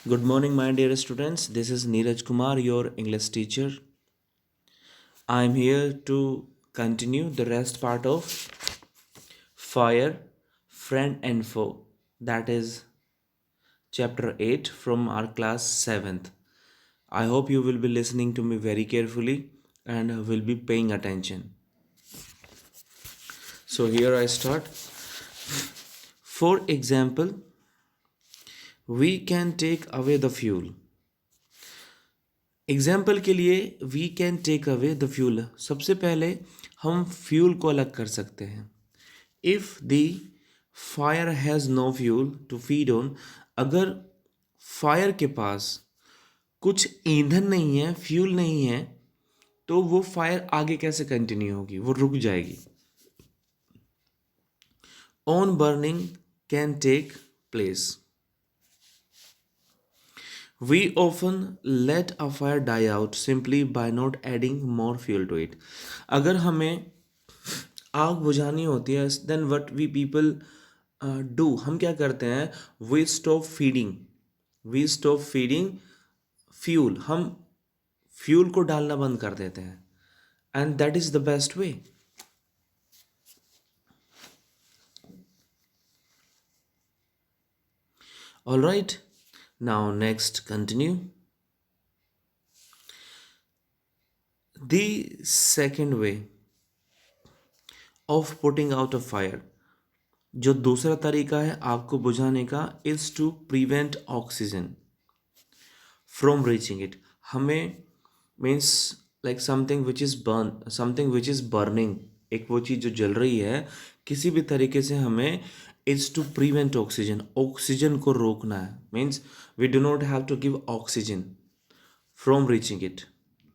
Good morning, my dear students. This is Neeraj Kumar, your English teacher. I am here to continue the rest part of Fire, Friend and Foe. That is chapter 8 from our class 7th. I hope you will be listening to me very carefully and will be paying attention. So, here I start. For example, we can take away the fuel. Example के लिए we can take away the fuel. सबसे पहले हम fuel को अलग कर सकते हैं. If the fire has no fuel to feed on, अगर फायर के पास कुछ ईंधन नहीं है, फ्यूल नहीं है, तो वो फायर आगे कैसे कंटिन्यू होगी, वो रुक जाएगी. On burning can take place. We often let a fire die out simply by not adding more fuel to it. अगर हमें आग बुझानी होती है, then what we people do, हम क्या करते हैं, we stop feeding fuel. हम फ्यूल को डालना बंद कर देते हैं. And that is the best way. All right. Now next, continue. The second way of putting out a fire, जो दूसरा तरीका है आग को बुझाने का, is to prevent oxygen from reaching it. हमें means like something which is burning, एक वो चीज़ जो जल रही है, किसी भी तरीके से हमें इज टू प्रिवेंट ऑक्सीजन को रोकना है. Means we do not have to give oxygen from reaching it.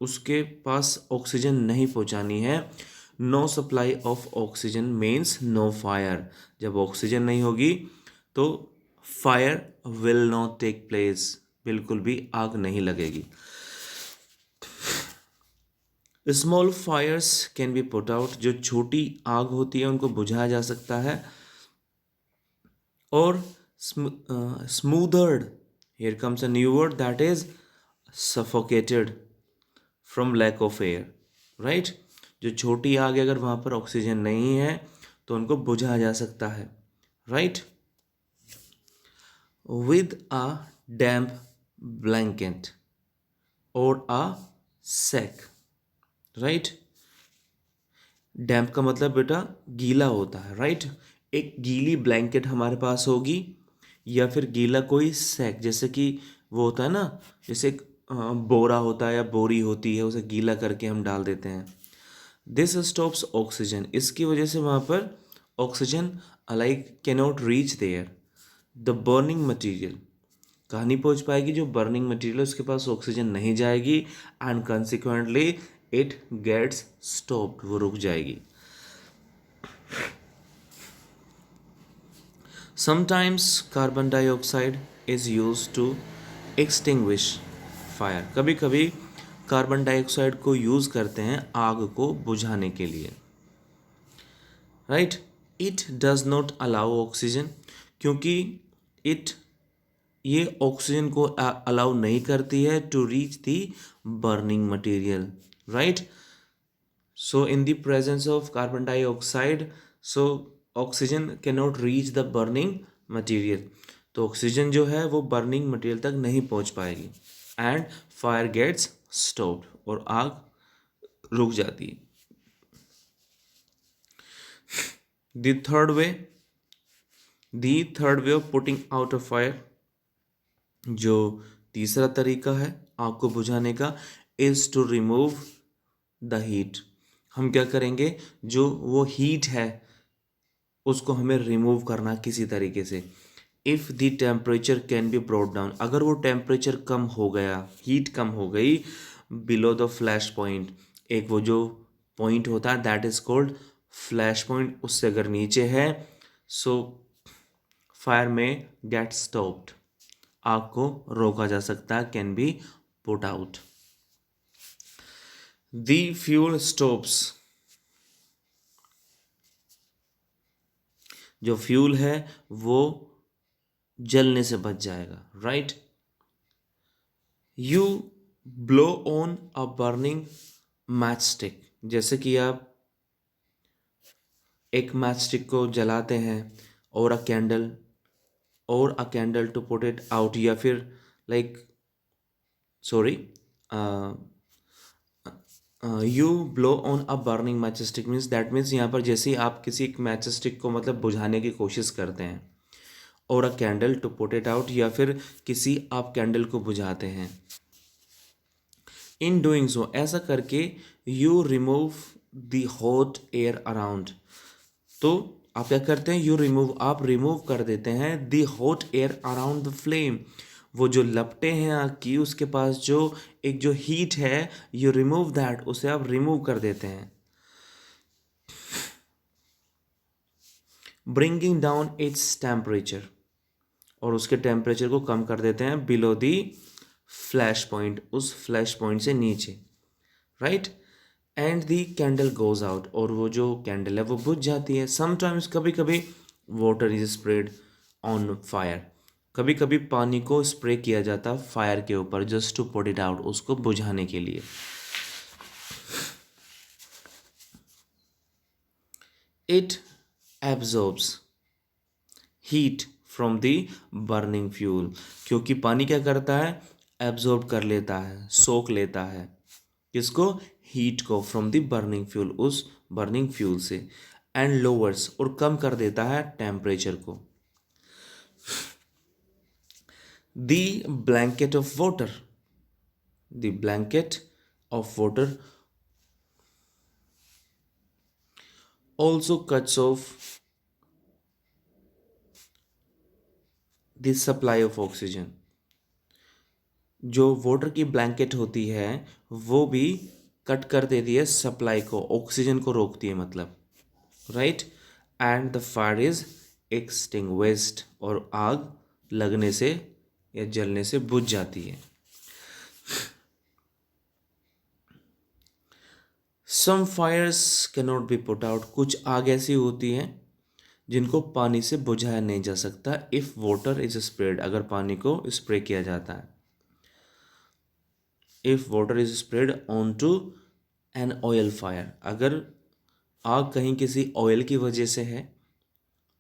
उसके पास ऑक्सीजन नहीं पहुंचानी है. No supply of oxygen means no fire. जब ऑक्सीजन नहीं होगी तो fire will not take place, बिल्कुल भी आग नहीं लगेगी. Small fires can be put out, जो छोटी आग होती है उनको बुझाया जा सकता है. और smothered, here comes a new word, that is suffocated from lack of air. Right, जो छोटी आग है अगर वहाँ पर ऑक्सीजन नहीं है तो उनको बुझाया जा सकता है. Right, with a damp blanket और अ सैक. राइट, डैम्प का मतलब बेटा गीला होता है. राइट, एक गीली ब्लैंकेट हमारे पास होगी या फिर गीला कोई सैक, जैसे कि वो होता है ना, जैसे बोरा होता है या बोरी होती है, उसे गीला करके हम डाल देते हैं. दिस स्टॉप्स ऑक्सीजन, इसकी वजह से वहाँ पर oxygen like cannot reach there. The burning material, कहानी पहुँच पाएगी जो बर्निंग मटीरियल उसके पास ऑक्सीजन नहीं जाएगी, and consequently it gets stopped, वो रुक जाएगी. Sometimes carbon dioxide is use to extinguish fire, कभी कभी कार्बन डाइऑक्साइड को यूज़ करते हैं आग को बुझाने के लिए. Right, it does not allow oxygen, क्योंकि इट ये ऑक्सीजन को अलाउ नहीं करती है to reach the burning material. Right, so in the presence of carbon dioxide, so oxygen can not reach the burning material. तो ऑक्सीजन जो है वो बर्निंग मटेरियल तक नहीं पहुंच पाएगी, एंड फायर गेट्स स्टॉप्ड, और आग रुक जाती है. The third way of putting out a fire, जो तीसरा तरीका है आग को बुझाने का, is to remove the heat. हम क्या करेंगे, जो वो हीट है उसको हमें रिमूव करना किसी तरीके से. If the temperature can be brought down, अगर वो टेम्परेचर कम हो गया, हीट कम हो गई बिलो द फ्लैश पॉइंट, एक वो जो पॉइंट होता है that is called flash point, उससे अगर नीचे है, सो फायर में गेट स्टॉप्ड, आग को रोका जा सकता है, can be put out. The fuel stops, जो फ्यूल है वो जलने से बच जाएगा. Right, you blow on a burning match stick, जैसे कि आप एक मैच स्टिक को जलाते हैं, और a candle to put it out, या फिर like sorry you blow on a burning match stick means, that means यहाँ पर जैसे ही आप किसी एक मैच स्टिक को मतलब बुझाने की कोशिश करते हैं, और a candle to put it out, या फिर किसी आप कैंडल को बुझाते हैं। इन डूइंग सो, ऐसा करके you remove the hot air around, तो आप क्या करते हैं, आप रिमूव कर देते हैं the hot air around the flame, वो जो लपटें हैं आग की, उसके पास जो एक जो हीट है, यू रिमूव दैट, उसे आप रिमूव कर देते हैं। ब्रिंगिंग डाउन इट्स टेम्परेचर, और उसके टेम्परेचर को कम कर देते हैं बिलो दी फ्लैश पॉइंट, उस फ्लैश पॉइंट से नीचे, right. And the candle goes out, और वो जो कैंडल है वो बुझ जाती है। समटाइम्स, कभी कभी water is spread on fire, कभी कभी पानी को स्प्रे किया जाता है फायर के ऊपर, just to put it out, उसको बुझाने के लिए। It absorbs heat from the burning fuel, क्योंकि पानी क्या करता है, एब्जॉर्ब कर लेता है, सोख लेता है, किसको, हीट को, फ्रॉम द बर्निंग फ्यूल, उस बर्निंग फ्यूल से। एंड लोअर्स, और कम कर देता है टेम्परेचर को। The blanket of water, the blanket of water also cuts of the supply of oxygen, जो वाटर की ब्लैंकेट होती है वो भी कट कर देती है सप्लाई को, ऑक्सीजन को रोकती है मतलब, right. And the fire is extinguished, और आग लगने से या जलने से बुझ जाती है। Some fires can not be put out, कुछ आग ऐसी होती हैं जिनको पानी से बुझाया नहीं जा सकता, इफ़ वाटर इज स्प्रेड, अगर पानी को स्प्रे किया जाता है। If water is spread on to an oil fire, अगर आग कहीं किसी ऑयल की वजह से है,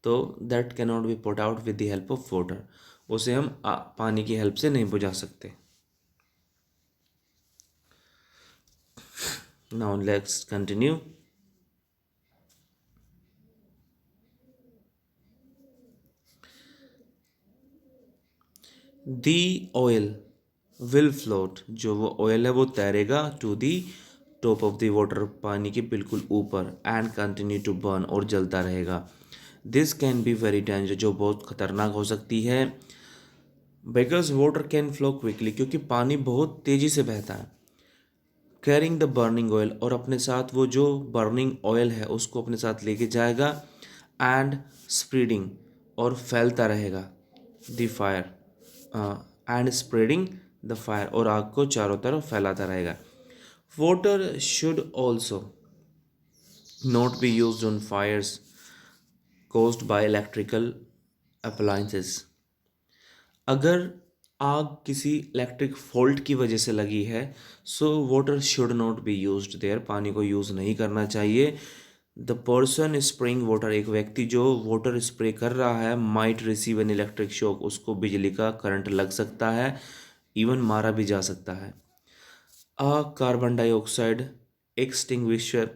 तो that can not be put out with the help of water, उसे हम पानी की हेल्प से नहीं बुझा सकते। Now let's continue. The oil will float, जो वो ऑयल है वो तैरेगा to the top of the water, पानी के बिल्कुल ऊपर, एंड कंटिन्यू टू बर्न, और जलता रहेगा। This can be very danger, जो बहुत खतरनाक हो सकती है। Because water can flow quickly, क्योंकि पानी बहुत तेज़ी से बहता है। कैरिंग द बर्निंग ऑयल, और अपने साथ वो जो बर्निंग ऑयल है उसको अपने साथ लेके जाएगा। एंड स्प्रेडिंग, और फैलता रहेगा the fire, and spreading the fire, और आग को चारों तरफ फैलाता रहेगा। Water should also not be use on fires caused by electrical appliances, अगर आग किसी इलेक्ट्रिक फॉल्ट की वजह से लगी है, so water should not be used there, पानी को यूज़ नहीं करना चाहिए। द पर्सन स्प्रेइंग वाटर, एक व्यक्ति जो वाटर स्प्रे कर रहा है, might receive an electric shock, उसको बिजली का करंट लग सकता है, इवन मारा भी जा सकता है। A carbon dioxide extinguisher,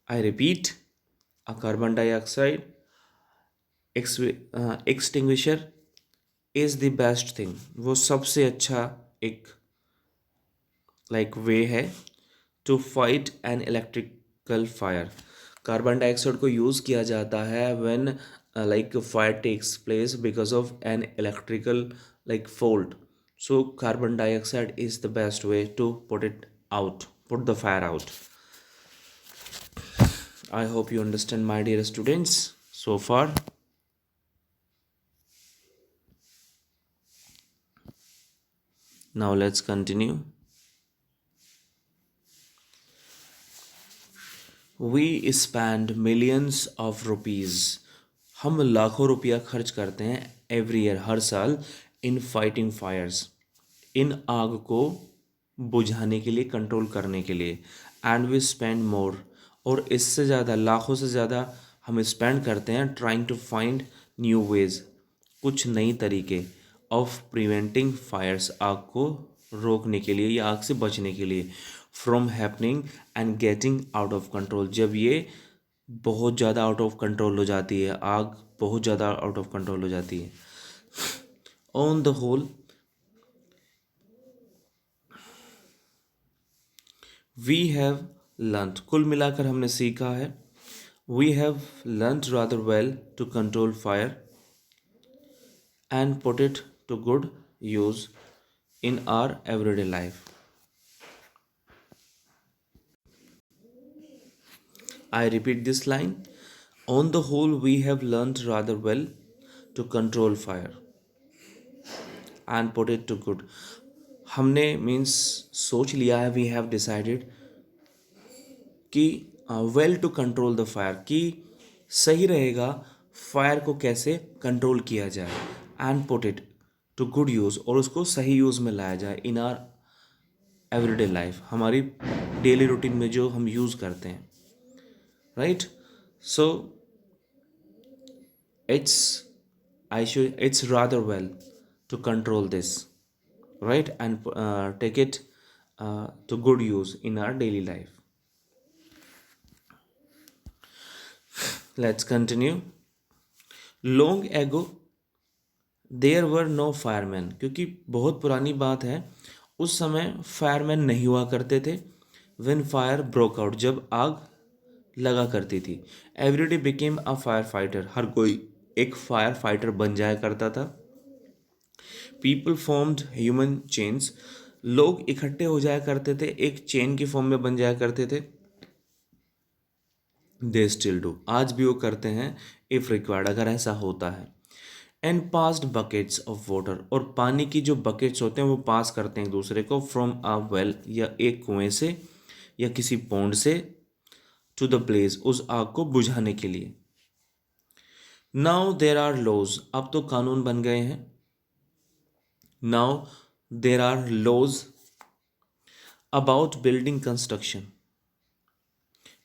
I repeat, a carbon dioxide extinguisher is the best thing, वो सबसे अच्छा एक वे है to fight an electrical fire. Carbon dioxide को यूज़ किया जाता है when fire takes place because of an electrical fault, so carbon dioxide is the best way to put the fire out. I hope you understand, my dear students, so far. Now let's continue. We spend millions of rupees. हम लाखों रुपया खर्च करते हैं every year, हर साल, in fighting Fyers, इन आग को बुझाने के लिए, कंट्रोल करने के लिए। एंड वी स्पेंड मोर, और इससे ज़्यादा, लाखों से ज़्यादा हम स्पेंड करते हैं trying to find new ways, कुछ नई तरीके, ऑफ प्रिवेंटिंग फायर्स, आग को रोकने के लिए या आग से बचने के लिए, from happening and getting out of control, जब ये बहुत ज़्यादा आउट ऑफ कंट्रोल हो जाती है, आग बहुत ज़्यादा आउट ऑफ कंट्रोल हो जाती है। On the whole we have learned, कुल मिलाकर हमने सीखा है, we have learned rather well to control fire and put it to good use in our everyday life. I repeat this line. On the whole, we have learned rather well to control fire and put it to good. हमने means सोच लिया है, we have decided कि well to control the fire, कि सही रहेगा fire को कैसे कंट्रोल किया जाए, and put it to good use, और उसको सही यूज़ में लाया जाए इन आर एवरीडे लाइफ, हमारी डेली रूटीन में जो हम यूज़ करते हैं, right. So it's rather well to control this, right, and take it to good use in our daily life. Let's continue. Long ago there were no firemen, क्योंकि बहुत पुरानी बात है, उस समय फायरमैन नहीं हुआ करते थे। when fire broke out, जब आग लगा करती थी। Everyday became a fire fighter, हर कोई एक फायर फाइटर बन जाया करता था। पीपल फॉर्म्ड ह्यूमन चेन्स, लोग इकट्ठे हो जाया करते थे, एक चेन की फॉर्म में बन जाया करते थे। दे स्टिल डू, आज भी वो करते हैं, इफ रिक्वायर्ड, अगर ऐसा होता है। And passed buckets of water, और पानी की जो बकेट्स होते हैं वो पास करते हैं एक दूसरे को, फ्रॉम अ वेल, या एक कुएं से या किसी पौंड से, टू द ब्लेज, उस आग को बुझाने के लिए। नाउ देर आर लॉज, अब तो कानून बन गए हैं। Now there are laws about building construction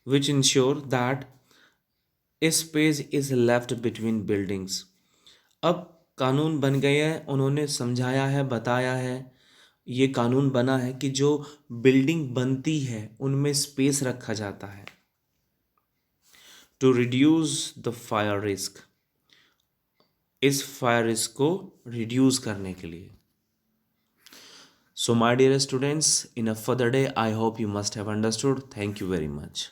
which ensure that space is left between buildings, अब कानून बन गए हैं, उन्होंने समझाया है, बताया है, ये कानून बना है कि जो बिल्डिंग बनती है उनमें स्पेस रखा जाता है, to reduce the fire risk, इस फायर रिस्क को रिड्यूस करने के लिए। So my dear students, in a further day I hope you must have understood. Thank you very much.